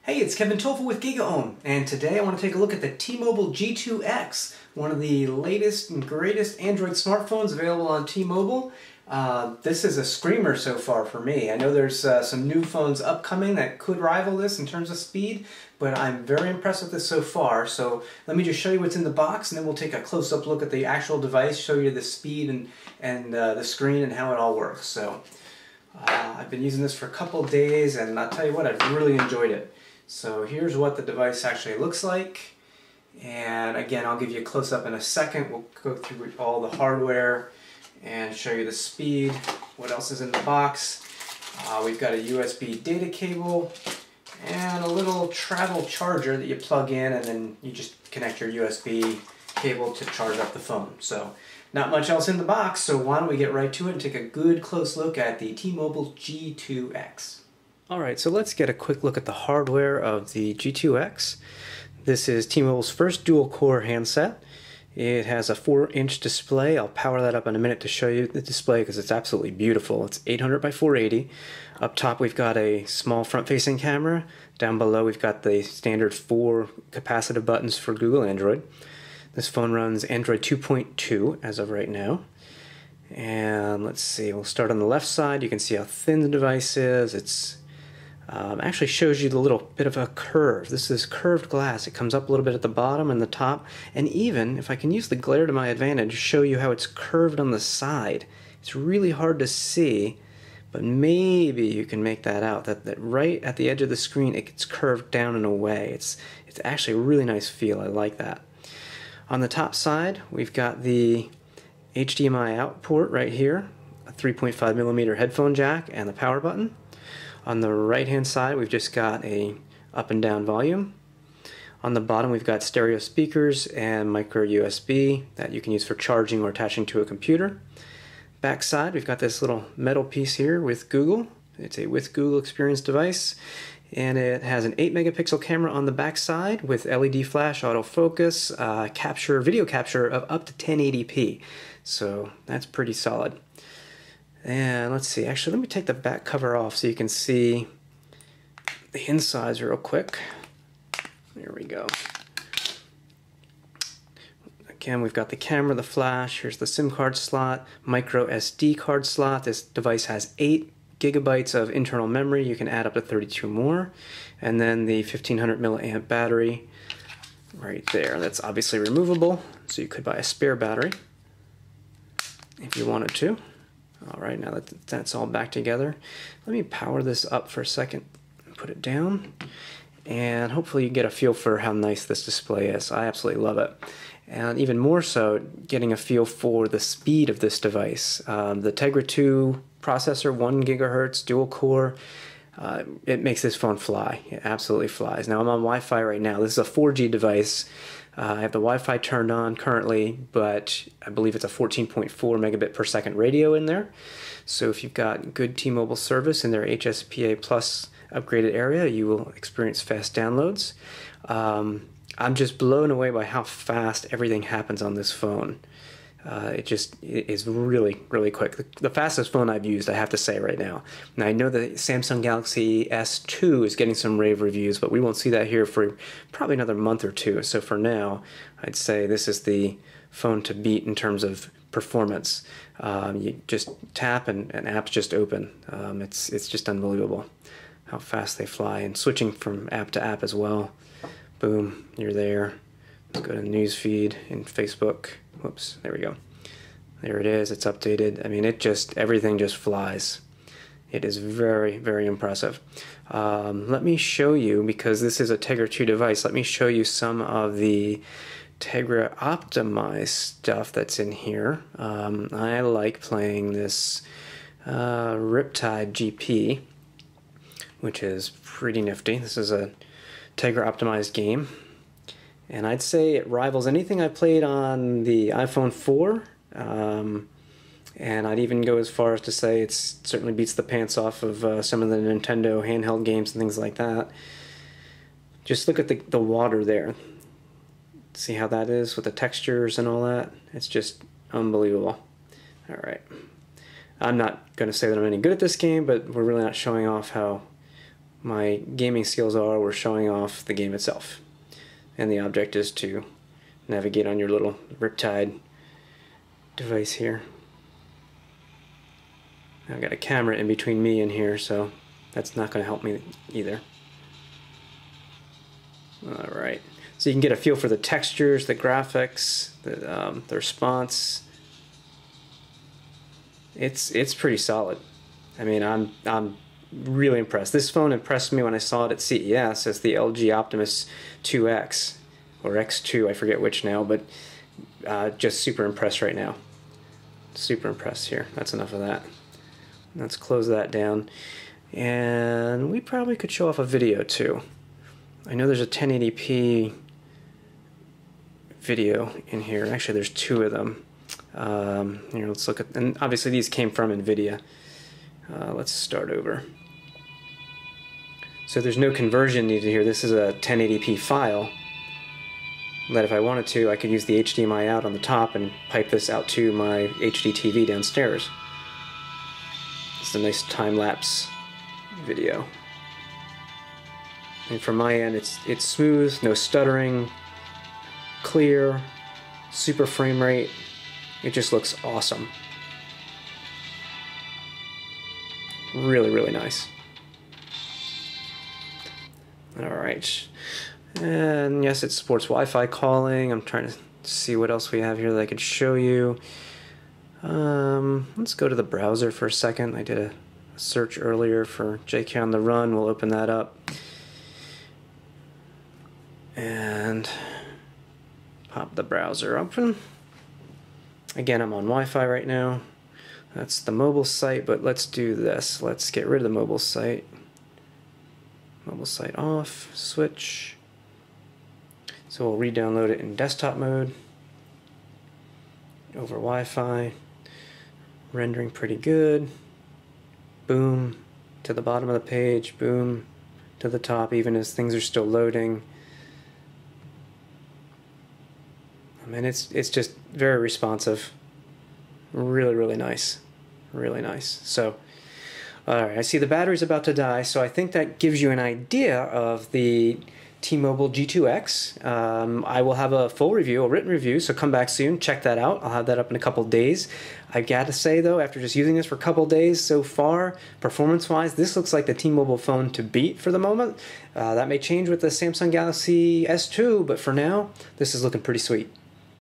Hey, it's Kevin Toffel with GigaOhm, and today I want to take a look at the T-Mobile G2x, one of the latest and greatest Android smartphones available on T-Mobile. This is a screamer so far for me. I know there's some new phones upcoming that could rival this in terms of speed, but I'm very impressed with this so far. So let me just show you what's in the box, and then we'll take a close-up look at the actual device, show you the speed and the screen and how it all works. So I've been using this for a couple of days, and I'll tell you what, I've really enjoyed it. So here's what the device actually looks like, and again I'll give you a close-up in a second. We'll go through all the hardware and show you the speed. What else is in the box? We've got a USB data cable and a little travel charger that you plug in, and then you just connect your USB cable to charge up the phone. So not much else in the box, so why don't we get right to it and take a good close look at the T-Mobile G2x. Alright, so let's get a quick look at the hardware of the G2x. This is T-Mobile's first dual-core handset. It has a 4-inch display. I'll power that up in a minute to show you the display because it's absolutely beautiful. It's 800 by 480. Up top we've got a small front-facing camera. Down below we've got the standard 4 capacitive buttons for Google Android. This phone runs Android 2.2 as of right now. And let's see, we'll start on the left side. You can see how thin the device is. It's actually shows you the little bit of a curve. This is curved glass. It comes up a little bit at the bottom and the top, and even, if I can use the glare to my advantage, show you how it's curved on the side. It's really hard to see, but maybe you can make that out, that right at the edge of the screen it gets curved down and away. It's actually a really nice feel. I like that. On the top side we've got the HDMI out port right here, a 3.5mm headphone jack, and the power button. On the right hand side we've just got a up and down volume. On the bottom we've got stereo speakers and micro USB that you can use for charging or attaching to a computer. Back side we've got this little metal piece here with Google. It's a with Google experience device, and it has an 8 megapixel camera on the back side with LED flash, autofocus, video capture of up to 1080p. So that's pretty solid. And let's see, actually let me take the back cover off so you can see the insides real quick. There we go. Again, we've got the camera, the flash, here's the SIM card slot, micro SD card slot. This device has 8 gigabytes of internal memory. You can add up to 32 more. And then the 1500 milliamp battery right there. That's obviously removable, so you could buy a spare battery if you wanted to. Alright, now that that's all back together, let me power this up for a second and put it down, and hopefully you get a feel for how nice this display is. I absolutely love it, and even more so getting a feel for the speed of this device. The Tegra 2 processor, 1 gigahertz, dual core, it makes this phone fly. It absolutely flies. Now I'm on Wi-Fi right now. This is a 4G device. I have the Wi-Fi turned on currently, but I believe it's a 14.4 megabit per second radio in there. So if you've got good T-Mobile service in their HSPA Plus upgraded area, you will experience fast downloads. I'm just blown away by how fast everything happens on this phone. It is really, really quick. The fastest phone I've used, I have to say right now. Now I know the Samsung Galaxy S2 is getting some rave reviews, but we won't see that here for probably another month or two. So for now, I'd say this is the phone to beat in terms of performance. You just tap and apps just open. It's just unbelievable how fast they fly, and switching from app to app as well. Boom, you're there. Let's go to news feed in Facebook. Whoops, there we go. There it is, it's updated. I mean, everything just flies. It is very, very impressive. Let me show you, because this is a Tegra 2 device, let me show you some of the Tegra optimized stuff that's in here. I like playing this Riptide GP, which is pretty nifty. This is a Tegra optimized game, and I'd say it rivals anything I played on the iPhone 4, and I'd even go as far as to say it certainly beats the pants off of some of the Nintendo handheld games and things like that. Just look at the water there. See how that is with the textures and all that? It's just unbelievable. Alright. I'm not going to say that I'm any good at this game, but we're really not showing off how my gaming skills are, we're showing off the game itself. And the object is to navigate on your little Riptide device here. I've got a camera in between me and here, so that's not going to help me either. Alright, so you can get a feel for the textures, the graphics, the response. It's pretty solid. I mean, I'm really impressed. This phone impressed me when I saw it at CES as the LG Optimus 2X, or X2, I forget which now, but just super impressed right now. Super impressed here. That's enough of that. Let's close that down. And we probably could show off a video too. I know there's a 1080p video in here. Actually, there's two of them. Here, let's look at, and obviously these came from NVIDIA. Let's start over. So there's no conversion needed here. This is a 1080p file that if I wanted to, I could use the HDMI out on the top and pipe this out to my HD TV downstairs. It's a nice time-lapse video. And from my end, it's smooth, no stuttering, clear, super frame rate. It just looks awesome. Really, really nice. Alright. And yes, it supports Wi-Fi calling. I'm trying to see what else we have here that I could show you. Let's go to the browser for a second. I did a search earlier for JK on the Run. We'll open that up. And pop the browser open. Again, I'm on Wi-Fi right now. That's the mobile site, but let's do this. Let's get rid of the mobile site. Mobile site off, switch. So we'll re-download it in desktop mode. Over Wi-Fi. Rendering pretty good. Boom to the bottom of the page, boom to the top, even as things are still loading. I mean, it's just very responsive. Really, really nice. Really nice. So, alright, I see the battery's about to die, so I think that gives you an idea of the T-Mobile G2X. I will have a full review, a written review, so come back soon, check that out. I'll have that up in a couple days. I've got to say, though, after just using this for a couple days so far, performance-wise, this looks like the T-Mobile phone to beat for the moment. That may change with the Samsung Galaxy S2, but for now, this is looking pretty sweet.